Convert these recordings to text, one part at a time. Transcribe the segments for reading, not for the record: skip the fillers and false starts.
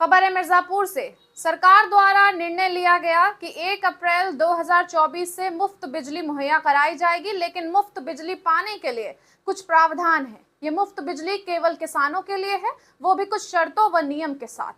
खबर है मिर्जापुर से। सरकार द्वारा निर्णय लिया गया कि 1 अप्रैल 2024 से मुफ्त बिजली मुहैया कराई जाएगी, लेकिन मुफ्त बिजली पाने के लिए कुछ प्रावधान है। ये मुफ्त बिजली केवल किसानों के लिए है, वो भी कुछ शर्तों व नियम के साथ।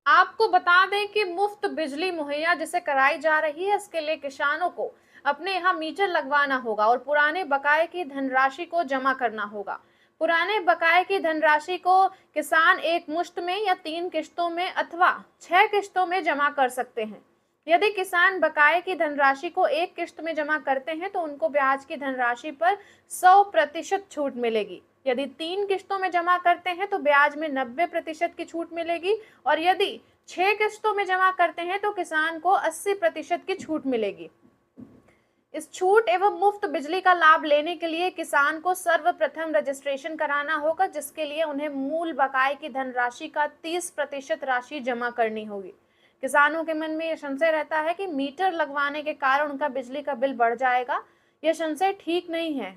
आपको बता दें कि मुफ्त बिजली मुहैया जिसे कराई जा रही है, इसके लिए किसानों को अपने यहाँ मीटर लगवाना होगा और पुराने बकाये की धनराशि को जमा करना होगा। पुराने बकाये की धनराशि को किसान एक मुश्त में या 3 किश्तों में अथवा 6 किश्तों में जमा कर सकते हैं। यदि किसान बकाये की धनराशि को एक किश्त में जमा करते हैं तो उनको ब्याज की धनराशि पर 100% छूट मिलेगी। यदि 3 किश्तों में जमा करते हैं तो ब्याज में 90% की छूट मिलेगी और यदि 6 किश्तों में जमा करते हैं तो किसान को 80% की छूट मिलेगी। इस छूट एवं मुफ्त बिजली का लाभ लेने के लिए किसान को सर्वप्रथम रजिस्ट्रेशन कराना होगा, जिसके लिए उन्हें मूल बकाये की धनराशि का 30% राशि जमा करनी होगी। किसानों के मन में यह संशय रहता है कि मीटर लगवाने के कारण उनका बिजली का बिल बढ़ जाएगा। यह संशय ठीक नहीं है।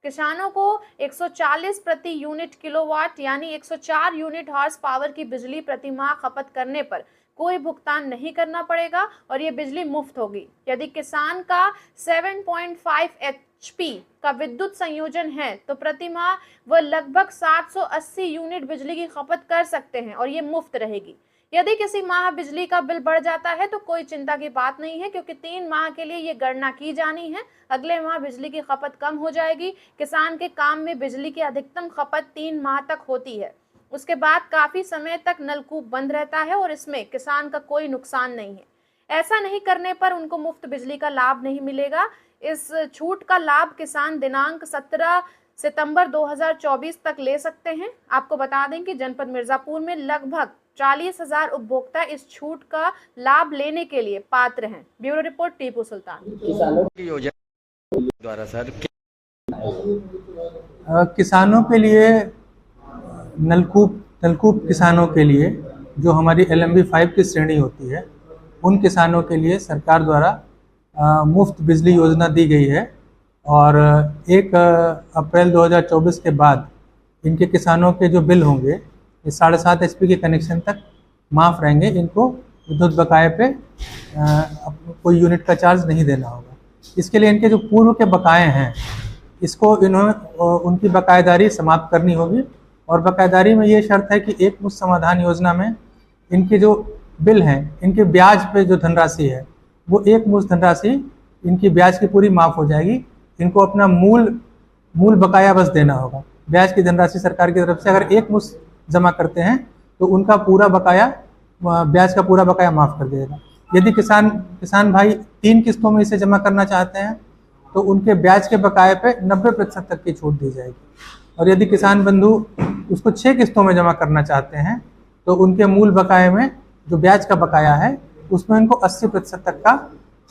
किसानों को 140 प्रति यूनिट किलोवाट यानी 104 यूनिट हॉर्स पावर की बिजली प्रति माह खपत करने पर कोई भुगतान नहीं करना पड़ेगा और ये बिजली मुफ्त होगी। यदि किसान का 7.5 HP का विद्युत संयोजन है तो प्रति माह वह लगभग 780 यूनिट बिजली की खपत कर सकते हैं और ये मुफ्त रहेगी। यदि किसी माह बिजली का बिल बढ़ जाता है तो कोई चिंता की बात नहीं है, क्योंकि 3 माह के लिए ये गणना की जानी है। अगले माह बिजली की खपत कम हो जाएगी। किसान के काम में बिजली की अधिकतम खपत 3 माह तक होती है। उसके बाद काफी समय तक नलकूप बंद रहता है और इसमें किसान का कोई नुकसान नहीं है। ऐसा नहीं करने पर उनको मुफ्त बिजली का लाभ नहीं मिलेगा। इस छूट का लाभ किसान दिनांक 17 सितंबर 2024 तक ले सकते हैं। आपको बता दें कि जनपद मिर्जापुर में लगभग 40,000 उपभोक्ता इस छूट का लाभ लेने के लिए पात्र हैं। Bureau report, Tipu Sultan. किसानों की योजना द्वारा सर किसानों के लिए नलकूप किसानों के लिए जो हमारी LMB 5 की श्रेणी होती है, उन किसानों के लिए सरकार द्वारा मुफ्त बिजली योजना दी गई है और 1 अप्रैल 2024 के बाद इनके किसानों के जो बिल होंगे ये 7.5 HP के कनेक्शन तक माफ़ रहेंगे। इनको विद्युत बकाये पे कोई यूनिट का चार्ज नहीं देना होगा। इसके लिए इनके जो पूर्व के बकाये हैं इसको उनकी बकायेदारी समाप्त करनी होगी और बकायेदारी में ये शर्त है कि एक मुश्त समाधान योजना में इनके जो बिल हैं, इनके ब्याज पे जो धनराशि है वो एक मुश्त धनराशि इनकी ब्याज की पूरी माफ़ हो जाएगी। इनको अपना मूल बकाया बस देना होगा। ब्याज की धनराशि सरकार की तरफ से अगर एक मुश्त जमा करते हैं तो उनका पूरा बकाया, ब्याज का पूरा बकाया माफ़ कर देगा। यदि किसान भाई 3 किस्तों में इसे जमा करना चाहते हैं तो उनके ब्याज के बकाये पे 90% तक की छूट दी जाएगी और यदि किसान बंधु उसको 6 किस्तों में जमा करना चाहते हैं तो उनके मूल बकाये में जो ब्याज का बकाया है उसमें इनको 80% तक का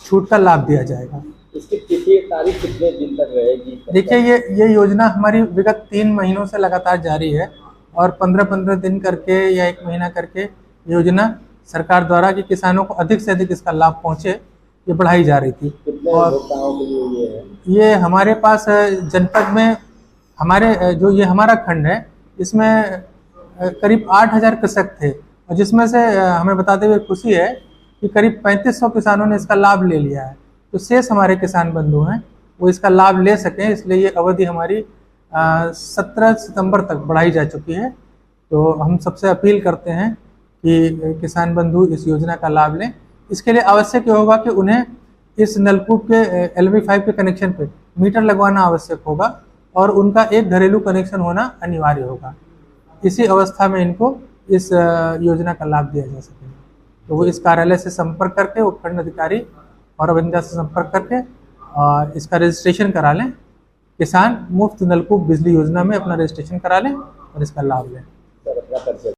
छूट का लाभ दिया जाएगा। इसकी तिथि तारीख कितने दिन तक रहेगी? देखिए, ये योजना हमारी विगत 3 महीनों से लगातार जारी है और 15-15 दिन करके या 1 महीना करके योजना सरकार द्वारा कि किसानों को अधिक से अधिक इसका लाभ पहुँचे, ये बढ़ाई जा रही थी। कितने और उपभोक्ताओं के लिए ये है? ये हमारे पास जनपद में हमारा खंड है, इसमें करीब 8,000 कृषक थे और जिसमें से हमें बताते हुए खुशी है कि करीब 3500 किसानों ने इसका लाभ ले लिया है। तो शेष हमारे किसान बंधु हैं वो इसका लाभ ले सकें, इसलिए ये अवधि हमारी 17 सितंबर तक बढ़ाई जा चुकी है। तो हम सबसे अपील करते हैं कि किसान बंधु इस योजना का लाभ लें। इसके लिए आवश्यक ये होगा कि उन्हें इस नलकूप के LMB 5 के कनेक्शन पे मीटर लगवाना आवश्यक होगा और उनका एक घरेलू कनेक्शन होना अनिवार्य होगा। इसी अवस्था में इनको इस योजना का लाभ दिया जा सकेगा। तो वो इस कार्यालय से संपर्क करके, उपखंड अधिकारी और अभियंता से संपर्क करके और इसका रजिस्ट्रेशन करा लें। किसान मुफ्त नलकूप बिजली योजना में अपना रजिस्ट्रेशन करा लें और इसका लाभ लें।